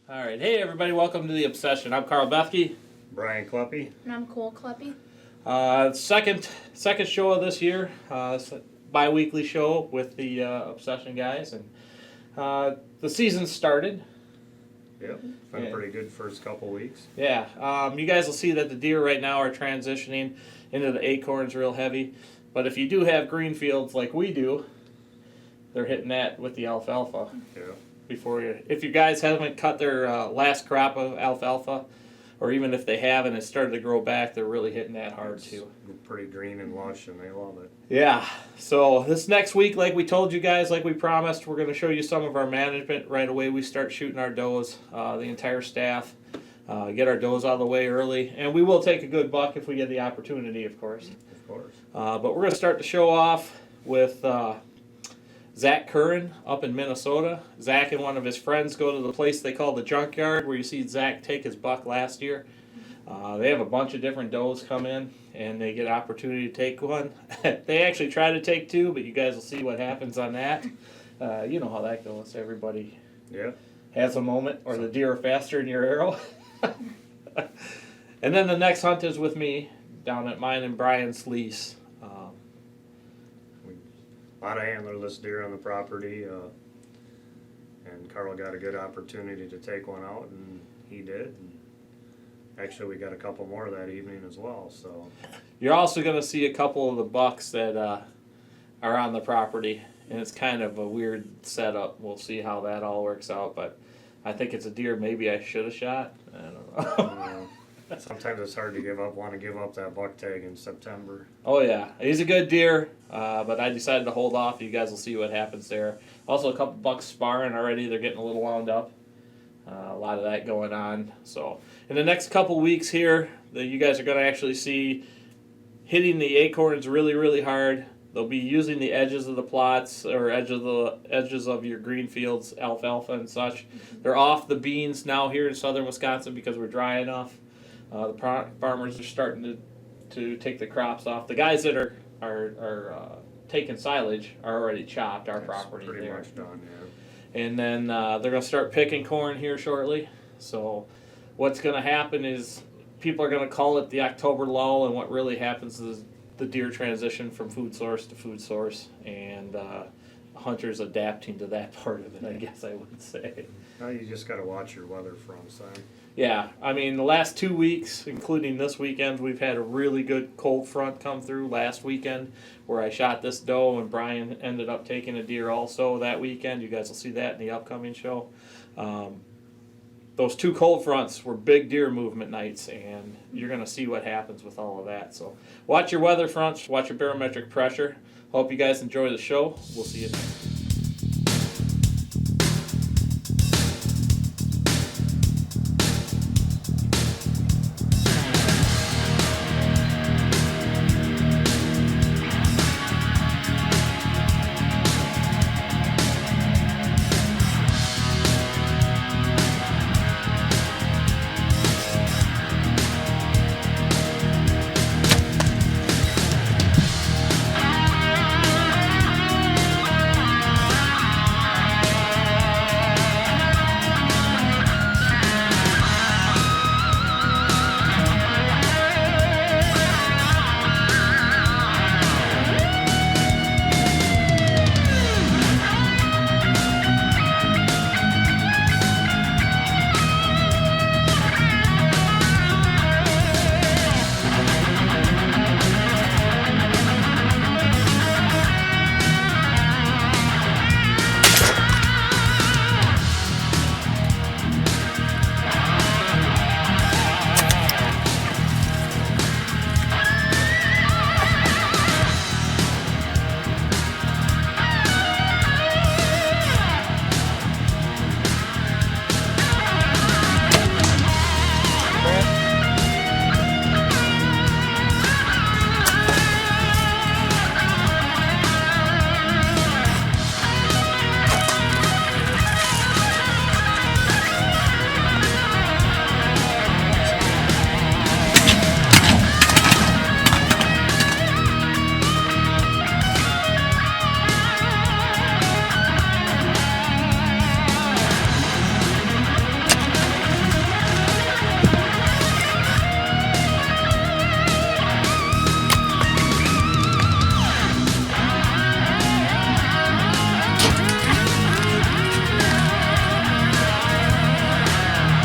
All right, hey everybody, welcome to The Obsession. I'm Carl Bethke. Brian Kleppy. And I'm Cole Kleppy. Second show of this year, it's a bi-weekly show with the Obsession guys, and the season started. Yep, been a pretty good first couple weeks. Yeah, you guys will see that the deer right now are transitioning into the acorns real heavy, but if you do have green fields like we do, they're hitting that with the alfalfa. Yeah. If you guys haven't cut their last crop of alfalfa, or even if they have and it started to grow back, they're really hitting that hard too. Pretty green and lush, and they love it. Yeah. So this next week, like we told you guys, like we promised, we're going to show you some of our management right away. We start shooting our does, the entire staff, get our does out of the way early, and we will take a good buck if we get the opportunity, of course. Of course. But we're going to start the show off with Zach Curran up in Minnesota. Zach and one of his friends go to the place they call the Junkyard, where you see Zach take his buck last year. They have a bunch of different does come in, and they get an opportunity to take one. They actually try to take two, but you guys will see what happens on that. You know how that goes. Everybody has a moment, or the deer are faster than your arrow. And then the next hunt is with me, down at mine and Brian's lease. A lot of antlerless deer on the property, and Carl got a good opportunity to take one out, and he did. And actually, we got a couple more that evening as well. So you're also going to see a couple of the bucks that are on the property, and it's kind of a weird setup. We'll see how that all works out, but I think it's a deer maybe I should have shot. I don't know. Sometimes it's hard to want to give up that buck tag in September. Oh yeah, he's a good deer, but I decided to hold off. You guys will see what happens there. Also, a couple bucks sparring already. They're getting a little wound up. A lot of that going on. So in the next couple weeks here, you guys are going to actually see hitting the acorns really, really hard. They'll be using the edges of the plots or edges of your green fields, alfalfa and such. They're off the beans now here in southern Wisconsin because we're dry enough. The farmers are starting to take the crops off. The guys that are taking silage are already chopped. Our property pretty there. Much done, yeah. And then they're going to start picking corn here shortly. So what's going to happen is people are going to call it the October lull, and what really happens is the deer transition from food source to food source, and hunters adapting to that part of it, I guess I would say. Now you just got to watch your weather fronts then. Yeah, I mean, the last 2 weeks, including this weekend, we've had a really good cold front come through last weekend where I shot this doe, and Brian ended up taking a deer also that weekend. You guys will see that in the upcoming show. Those 2 cold fronts were big deer movement nights, and you're going to see what happens with all of that. So watch your weather fronts, watch your barometric pressure. Hope you guys enjoy the show. We'll see you next.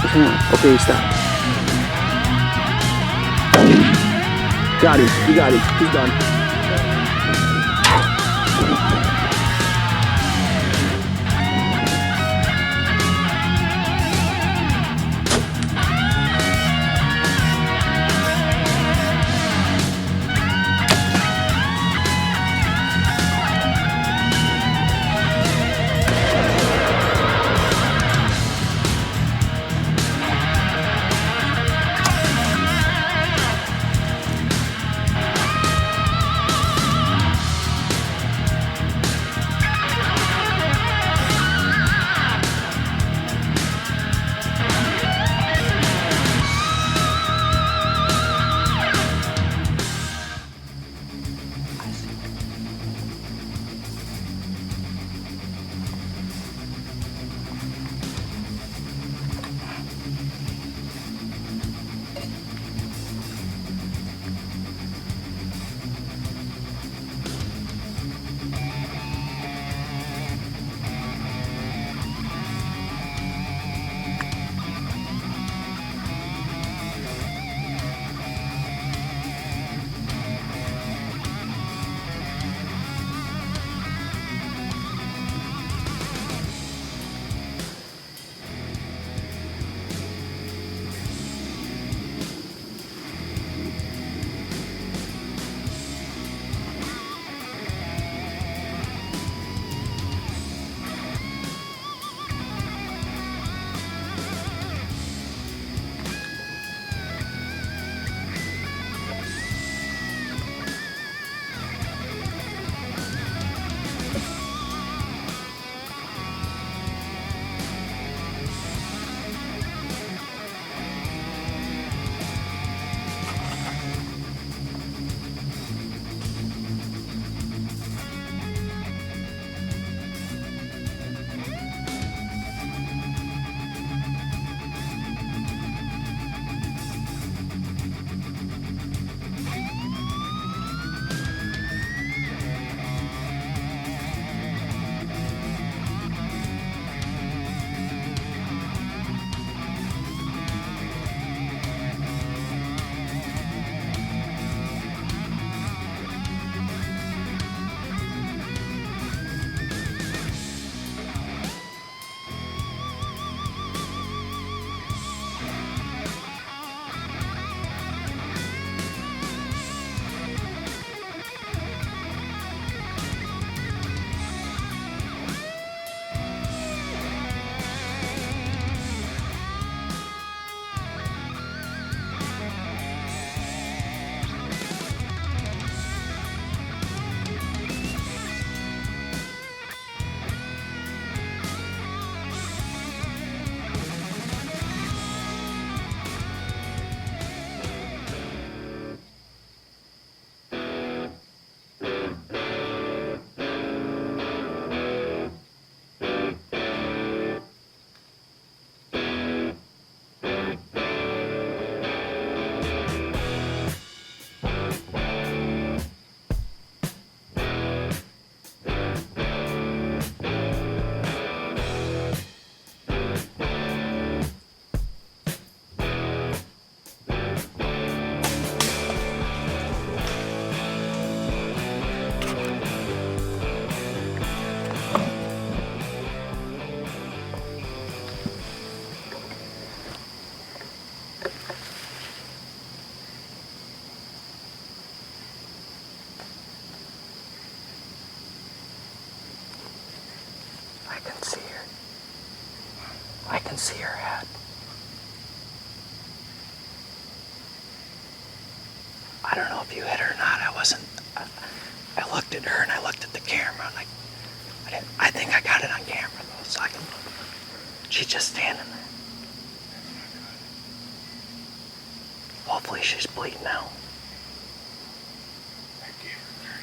Hang on. Okay, stop. Got him. You got him. He's done. I can see her. I can see her head. I don't know if you hit her or not. I looked at her and I looked at the camera and I think I got it on camera though, so I can look. She's just standing there. Hopefully she's bleeding out. I gave her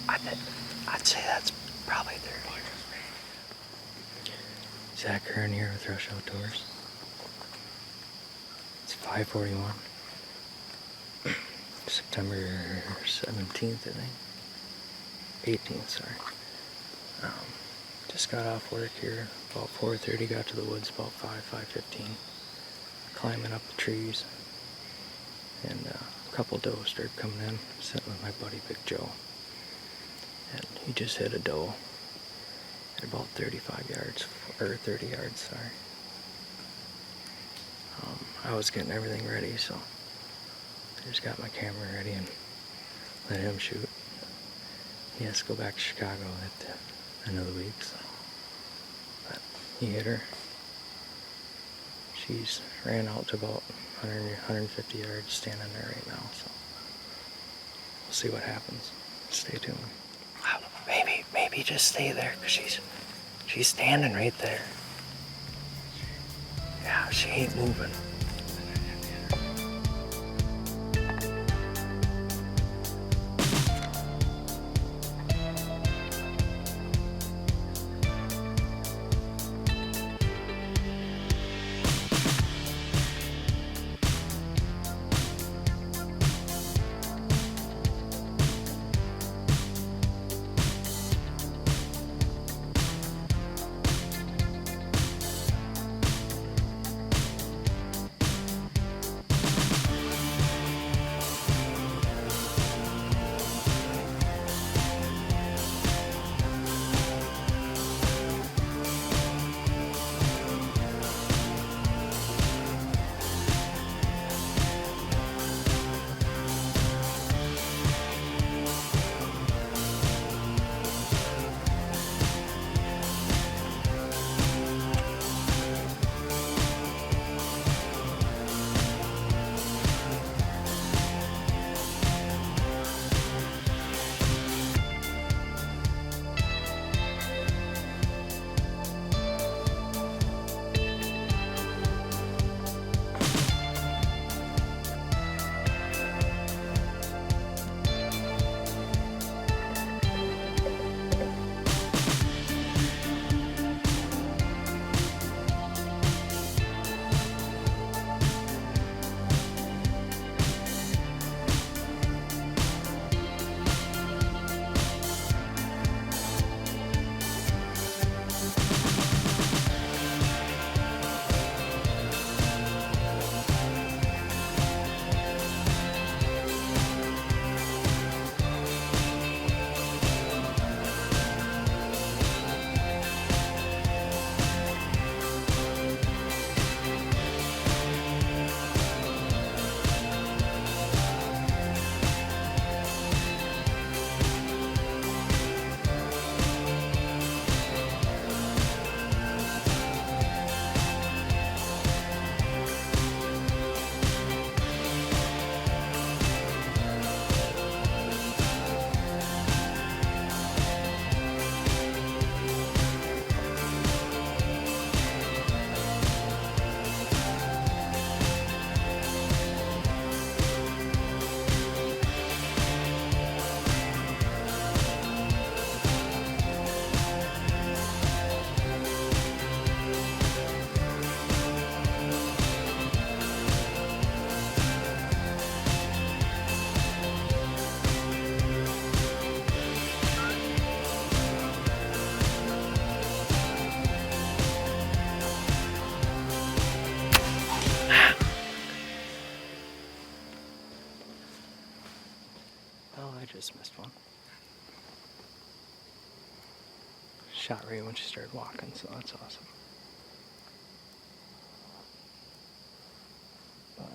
30 yards. I'd say that's probably 30. Zach Kern here with Rush Outdoors. It's 5:41. September 17th, I think. 18th, sorry. Just got off work here about 4:30, got to the woods about 5:15. climbing up the trees. And a couple does started coming in, sitting with my buddy Big Joe. And he just hit a doe at about 35 yards, or 30 yards, sorry. I was getting everything ready, so I just got my camera ready and let him shoot. He has to go back to Chicago at the end of the week, so. But he hit her. She's ran out to about 100, 150 yards, standing there right now, so we'll see what happens. Stay tuned. Maybe just stay there, cause she's standing right there. Yeah, she ain't moving. I just missed one. Shot right when she started walking, so that's awesome. But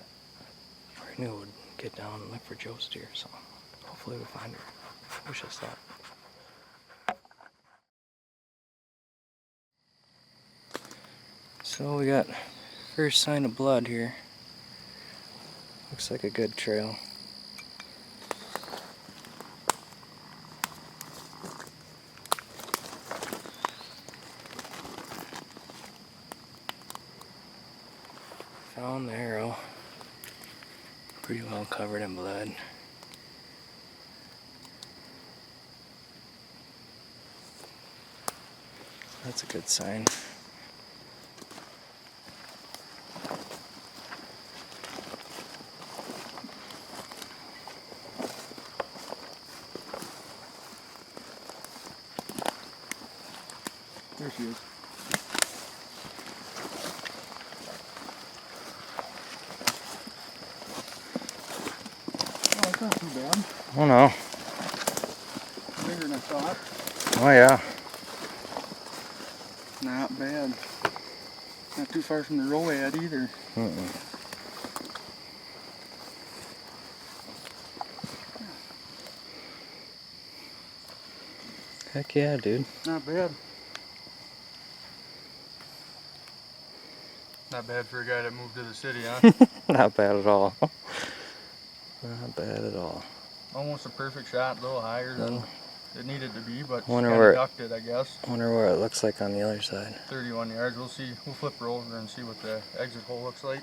I knew it would get down and look for Joe's deer, so hopefully we'll find her. Wish us luck. So we got first sign of blood here. Looks like a good trail. Found the arrow. Pretty well covered in blood. That's a good sign. There she is. Not too bad. Oh no. Bigger than I thought. Oh yeah. Not bad. Not too far from the road either. Mm-mm. Heck yeah, dude. Not bad. Not bad for a guy that moved to the city, huh? Not bad at all. Not bad at all. Almost a perfect shot, a little higher than it needed to be, but Wonder kind where of ducked it, I guess. Wonder what it looks like on the other side. 31 yards. We'll see. We'll flip her over and see what the exit hole looks like.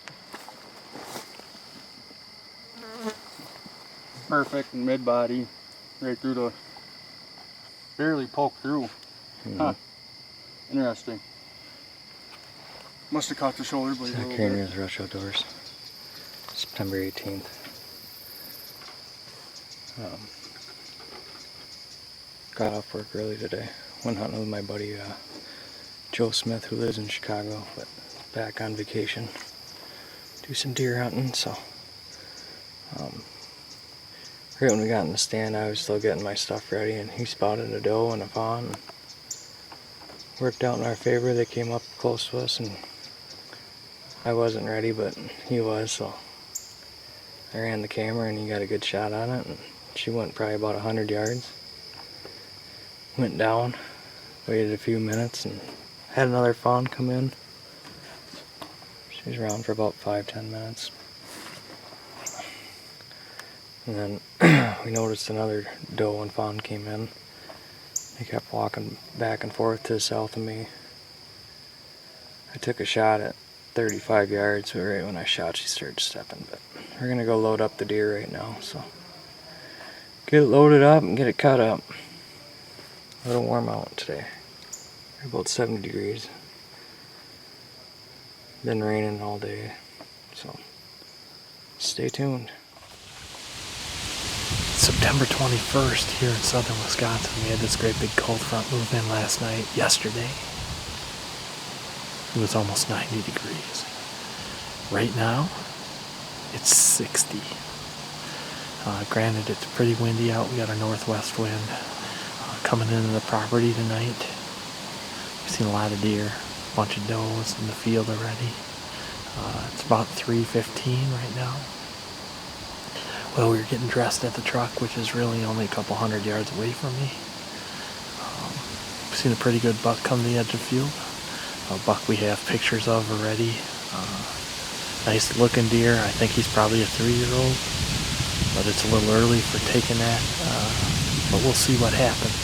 Perfect mid body, right through the. Barely poked through. Huh. Interesting. Must have caught the shoulder blade a little Archery bit. News Rush Outdoors, September 18th. Got off work early today. Went hunting with my buddy Joe Smith, who lives in Chicago, but back on vacation. Do some deer hunting, so right when we got in the stand, I was still getting my stuff ready, and he spotted a doe and a fawn. And worked out in our favor. They came up close to us, and I wasn't ready, but he was, so I ran the camera, and he got a good shot on it, and she went probably about 100 yards. Went down, waited a few minutes, and had another fawn come in. She was around for about 5-10 minutes. And then we noticed another doe and fawn came in. They kept walking back and forth to the south of me. I took a shot at 35 yards, but right when I shot, she started stepping. But we're gonna go load up the deer right now, so get it loaded up and get it cut up. A little warm out today. About 70 degrees. Been raining all day, so stay tuned. September 21st here in southern Wisconsin. We had this great big cold front move in yesterday. It was almost 90 degrees. Right now, it's 60. Granted, it's pretty windy out. We got a northwest wind coming into the property tonight. We've seen a lot of deer, a bunch of does in the field already. It's about 3:15 right now. Well, we were getting dressed at the truck, which is really only a couple hundred yards away from me. We've seen a pretty good buck come to the edge of the field. A buck we have pictures of already. Nice looking deer. I think he's probably a 3-year-old, but it's a little early for taking that. But we'll see what happens.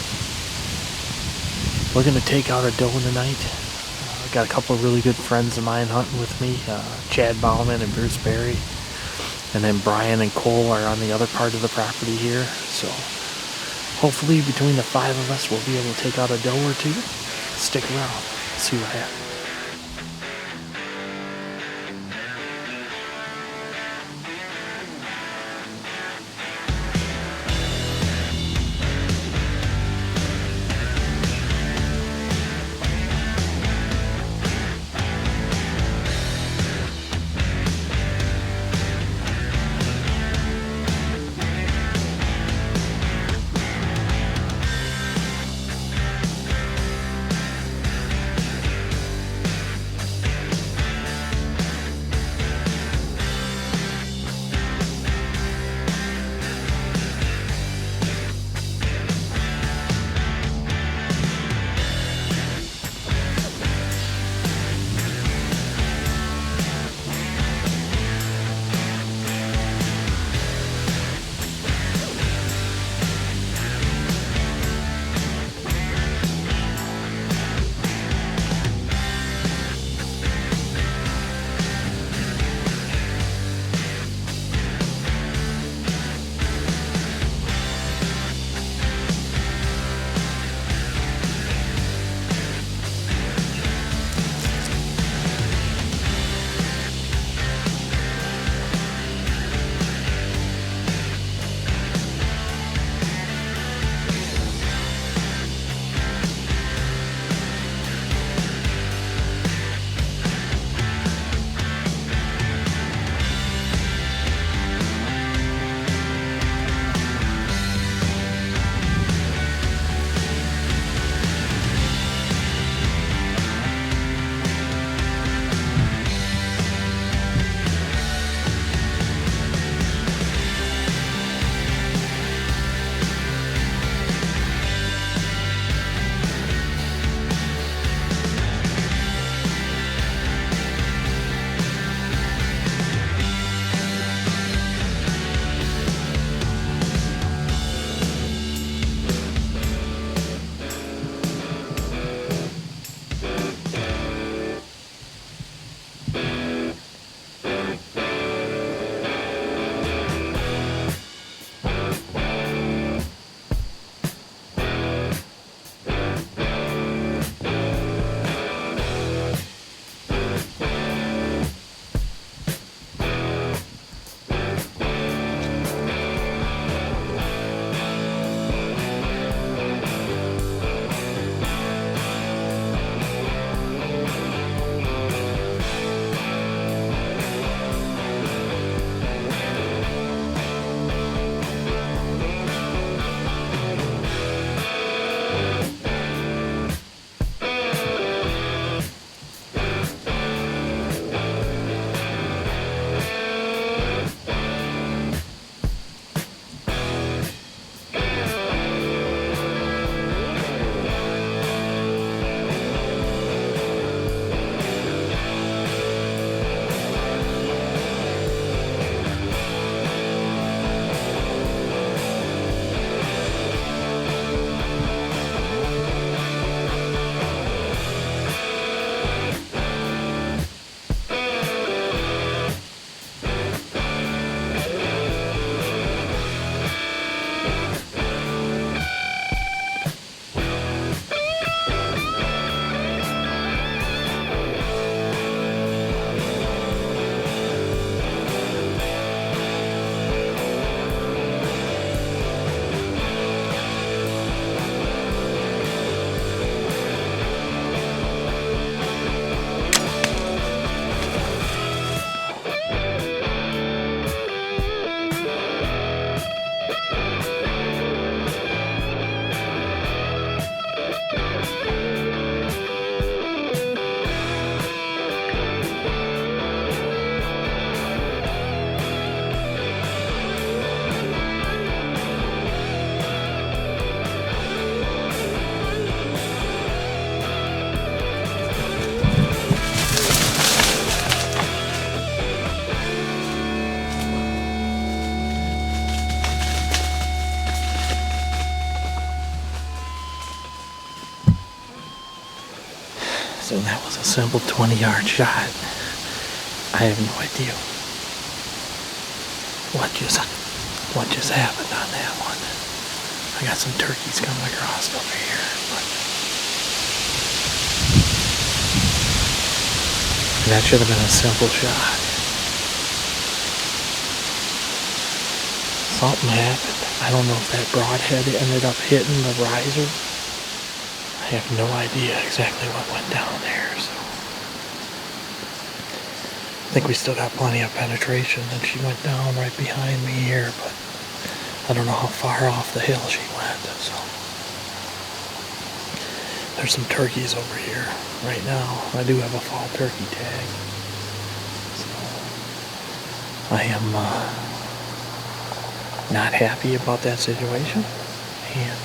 We're going to take out a doe tonight. Got a couple of really good friends of mine hunting with me, Chad Bauman and Bruce Berry. And then Brian and Cole are on the other part of the property here. So hopefully between the 5 of us, we'll be able to take out a doe or two. Stick around. See what happens. That was a simple 20-yard shot. I have no idea what just happened on that one. I got some turkeys coming across over here, but that should have been a simple shot. Something happened. I don't know if that broadhead ended up hitting the riser. I have no idea exactly what went down there, so I think we still got plenty of penetration, and she went down right behind me here, but I don't know how far off the hill she went, so there's some turkeys over here right now. I do have a fall turkey tag, so I am not happy about that situation, and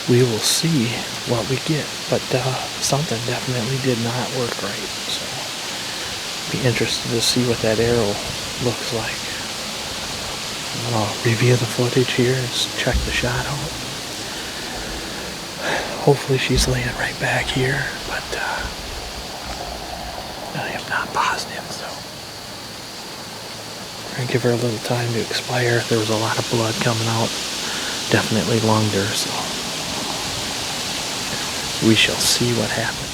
we will see what we get, but something definitely did not work right, so be interested to see what that arrow looks like. I'll review the footage here and check the shot out. Hopefully she's laying right back here, but I am not positive, so I'm gonna give her a little time to expire. There was a lot of blood coming out, definitely lunged her, so we shall see what happens.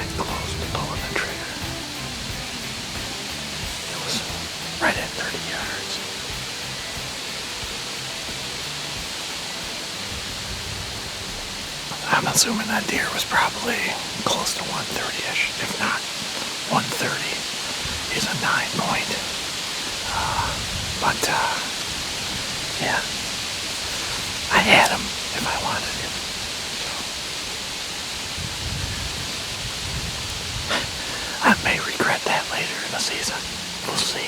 that close to pulling the trigger. It was right at 30 yards. I'm assuming that deer was probably close to 130-ish, if not 130. He's a 9-point. Yeah, I had him if I wanted him. So. I may regret that later in the season. We'll see.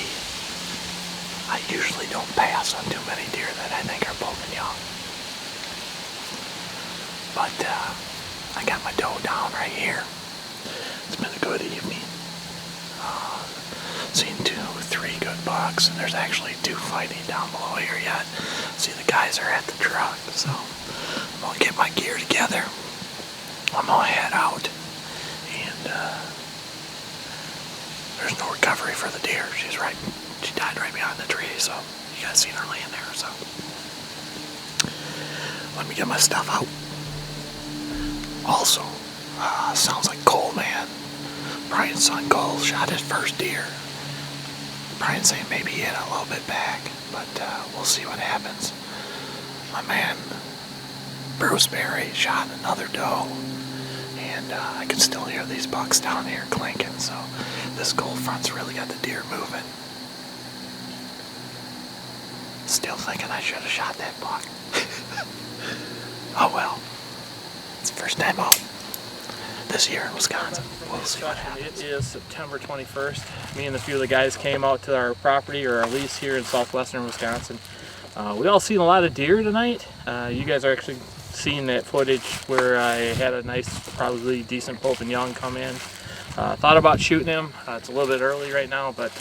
I usually don't pass on too many deer that I think are poking young. But I got my doe down right here. It's been a good evening. Seen 2, 3 good bucks, and there's actually 2 fighting down below here yet. See, the guys are at the truck, so I'm gonna get my gear together. I'm gonna head out, and there's no recovery for the deer. She died right behind the tree, so you guys seen her laying there. So let me get my stuff out. Also, sounds like Cole, man. Brian's son Cole shot his first deer. Brian's saying maybe he hit a little bit back, but we'll see what happens. My man Bruce Berry shot another doe, and I can still hear these bucks down here clinking, so this cold front's really got the deer moving. Still thinking I should have shot that buck. Oh well. It's the first time out this year in Wisconsin. We'll see what happens. It is September 21st. Me and a few of the guys came out to our property or our lease here in southwestern Wisconsin. We all seen a lot of deer tonight. You guys are actually seeing that footage where I had a nice, probably decent Pope and Young come in. Thought about shooting him. It's a little bit early right now, but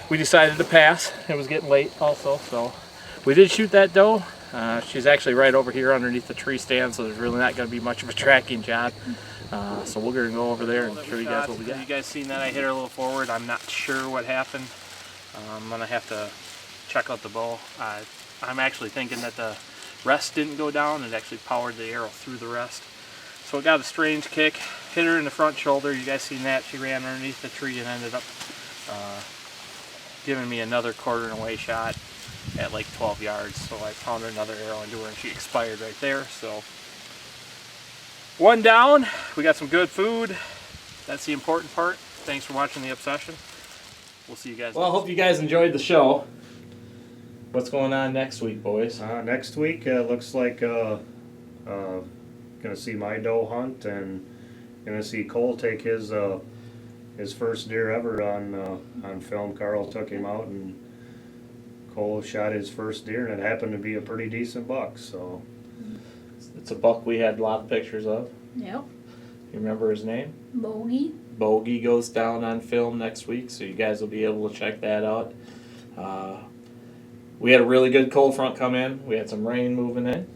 we decided to pass. It was getting late also, so we did shoot that doe. She's actually right over here underneath the tree stand, so there's really not going to be much of a tracking job. So we're going to go over there and show you guys what we got. You guys seen that? I hit her a little forward. I'm not sure what happened. I'm going to have to check out the bow. I'm actually thinking that the rest didn't go down. It actually powered the arrow through the rest. So it got a strange kick. Hit her in the front shoulder. You guys seen that? She ran underneath the tree and ended up giving me another quartering away shot at like 12 yards. So I pounded another arrow into her and she expired right there. So one down. We got some good food. That's the important part. Thanks for watching the Obsession. We'll see you guys. Well, I hope you guys enjoyed the show. What's going on next week, boys? Next week looks like gonna see my doe hunt and gonna see Cole take his first deer ever on film. Carl took him out and Cole shot his first deer, and it happened to be a pretty decent buck. So It's a buck we had a lot of pictures of. Yep. You remember his name? Bogey. Bogey goes down on film next week, so you guys will be able to check that out. We had a really good cold front come in. We had some rain moving in,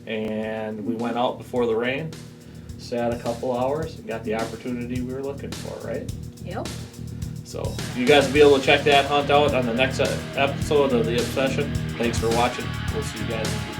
and we went out before the rain, sat a couple hours, and got the opportunity we were looking for, right? Yep. So you guys will be able to check that hunt out on the next episode of The Obsession. Thanks for watching. We'll see you guys in